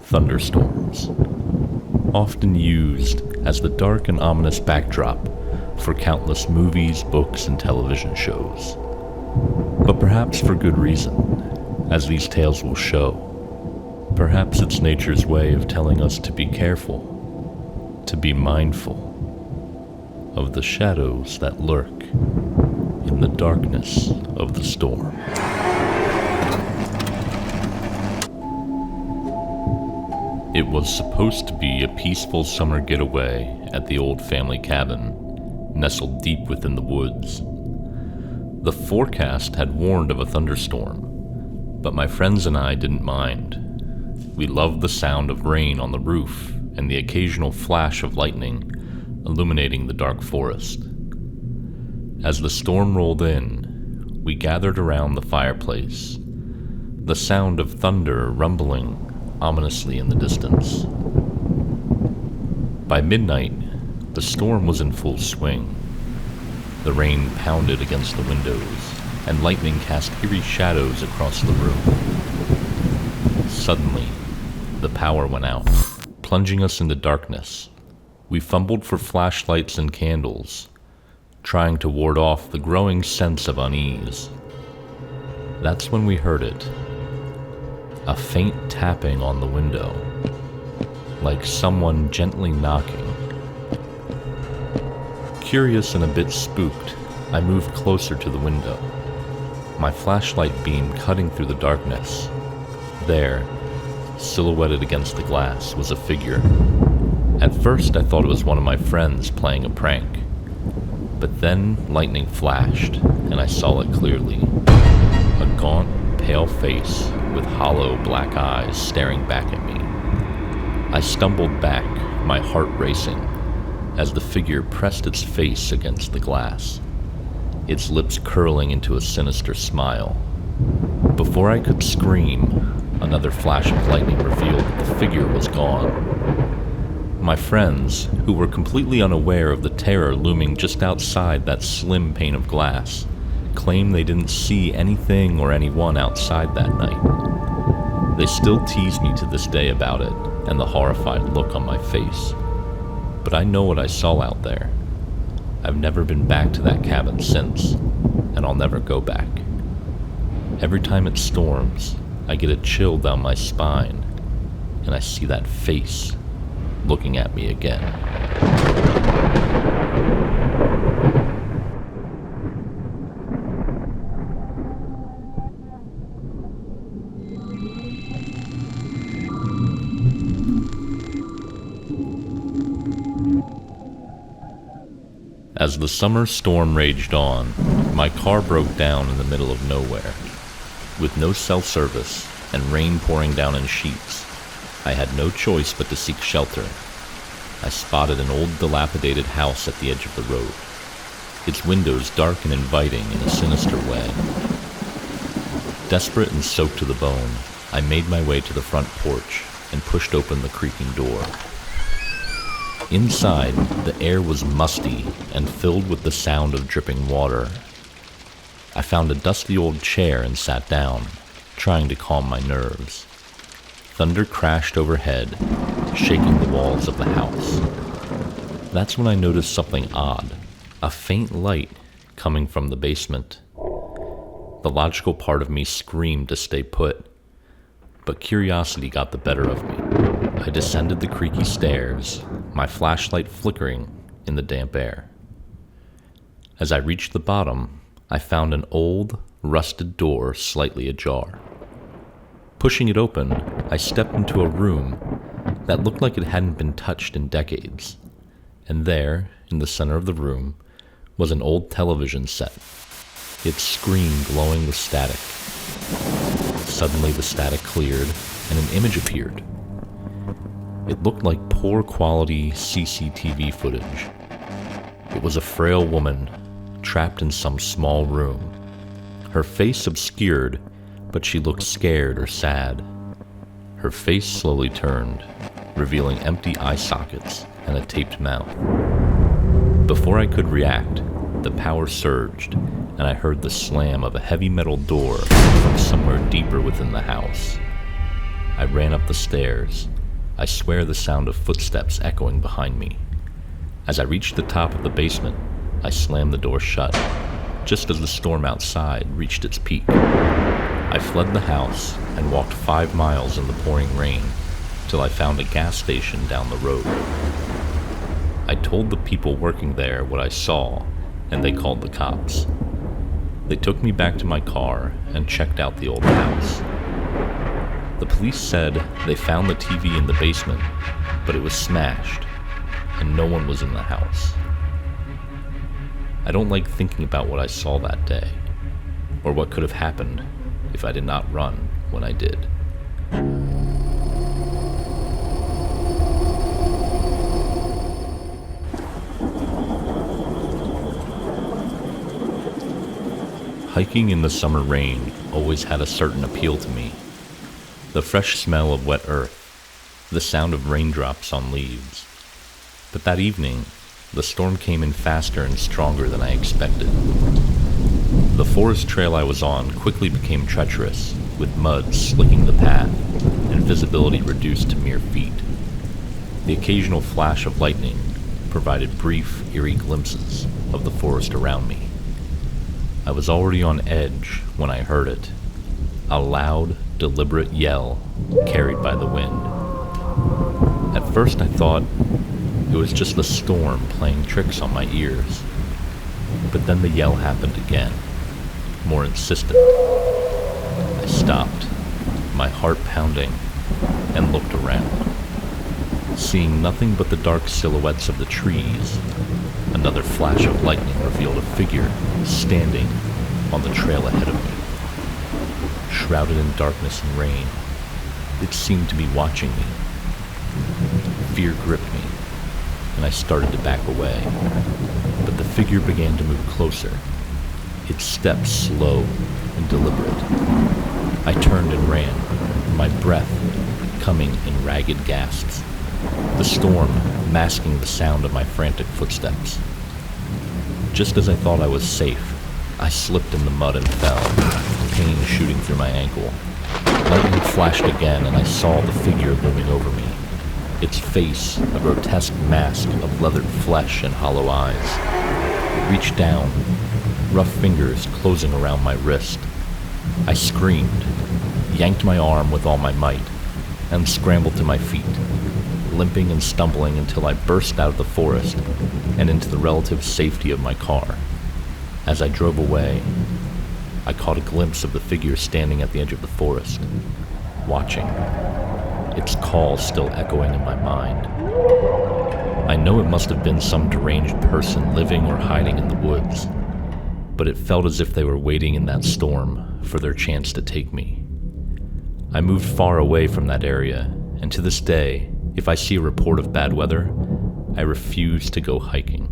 thunderstorms, often used as the dark and ominous backdrop for countless movies, books, and television shows. But perhaps for good reason, as these tales will show. Perhaps it's nature's way of telling us to be careful, to be mindful of the shadows that lurk in the darkness of the storm. It was supposed to be a peaceful summer getaway at the old family cabin, nestled deep within the woods. The forecast had warned of a thunderstorm, but my friends and I didn't mind. We loved the sound of rain on the roof and the occasional flash of lightning illuminating the dark forest. As the storm rolled in, we gathered around the fireplace, the sound of thunder rumbling ominously in the distance. By midnight, the storm was in full swing. The rain pounded against the windows, and lightning cast eerie shadows across the room. Suddenly, the power went out, plunging us into darkness. We fumbled for flashlights and candles, trying to ward off the growing sense of unease. That's when we heard it. A faint tapping on the window, like someone gently knocking. Curious and a bit spooked, I moved closer to the window, my flashlight beam cutting through the darkness. There, silhouetted against the glass, was a figure. At first I thought it was one of my friends playing a prank, but then lightning flashed and I saw it clearly. A gaunt, pale face with hollow black eyes staring back at me. I stumbled back, my heart racing, as the figure pressed its face against the glass, its lips curling into a sinister smile. Before I could scream, another flash of lightning revealed that the figure was gone. My friends, who were completely unaware of the terror looming just outside that slim pane of glass, claim they didn't see anything or anyone outside that night. They still tease me to this day about it and the horrified look on my face. But I know what I saw out there. I've never been back to that cabin since, and I'll never go back. Every time it storms, I get a chill down my spine, and I see that face looking at me again. As the summer storm raged on, my car broke down in the middle of nowhere. With no cell service and rain pouring down in sheets, I had no choice but to seek shelter. I spotted an old dilapidated house at the edge of the road, its windows dark and inviting in a sinister way. Desperate and soaked to the bone, I made my way to the front porch and pushed open the creaking door. Inside, the air was musty and filled with the sound of dripping water. I found a dusty old chair and sat down, trying to calm my nerves. Thunder crashed overhead, shaking the walls of the house. That's when I noticed something odd, a faint light coming from the basement. The logical part of me screamed to stay put, but curiosity got the better of me. I descended the creaky stairs, my flashlight flickering in the damp air. As I reached the bottom, I found an old, rusted door slightly ajar. Pushing it open, I stepped into a room that looked like it hadn't been touched in decades. And there, in the center of the room, was an old television set, its screen glowing with static. Suddenly the static cleared, and an image appeared. It looked like poor quality CCTV footage. It was a frail woman, trapped in some small room. Her face obscured, but she looked scared or sad. Her face slowly turned, revealing empty eye sockets and a taped mouth. Before I could react, the power surged, and I heard the slam of a heavy metal door from somewhere deeper within the house. I ran up the stairs, I swear the sound of footsteps echoing behind me. As I reached the top of the basement, I slammed the door shut, just as the storm outside reached its peak. I fled the house and walked 5 miles in the pouring rain till I found a gas station down the road. I told the people working there what I saw, and they called the cops. They took me back to my car and checked out the old house. The police said they found the TV in the basement, but it was smashed, and no one was in the house. I don't like thinking about what I saw that day, or what could have happened if I did not run when I did. Hiking in the summer rain always had a certain appeal to me. The fresh smell of wet earth, the sound of raindrops on leaves. But that evening, the storm came in faster and stronger than I expected. The forest trail I was on quickly became treacherous, with mud slicking the path and visibility reduced to mere feet. The occasional flash of lightning provided brief, eerie glimpses of the forest around me. I was already on edge when I heard it, a loud, deliberate yell carried by the wind. At first I thought it was just the storm playing tricks on my ears, but then the yell happened again, more insistent. I stopped, my heart pounding, and looked around. Seeing nothing but the dark silhouettes of the trees, another flash of lightning revealed a figure standing on the trail ahead of me. Shrouded in darkness and rain, it seemed to be watching me. Fear gripped me, and I started to back away, but the figure began to move closer, its steps slow and deliberate. I turned and ran, my breath coming in ragged gasps, the storm masking the sound of my frantic footsteps. Just as I thought I was safe, I slipped in the mud and fell, pain shooting through my ankle. Lightning flashed again, and I saw the figure looming over me, its face a grotesque mask of leathered flesh and hollow eyes. It reached down, rough fingers closing around my wrist. I screamed, yanked my arm with all my might, and scrambled to my feet, limping and stumbling until I burst out of the forest and into the relative safety of my car. As I drove away, I caught a glimpse of the figure standing at the edge of the forest, watching, its call still echoing in my mind. I know it must have been some deranged person living or hiding in the woods, but it felt as if they were waiting in that storm for their chance to take me. I moved far away from that area, and to this day, if I see a report of bad weather, I refuse to go hiking.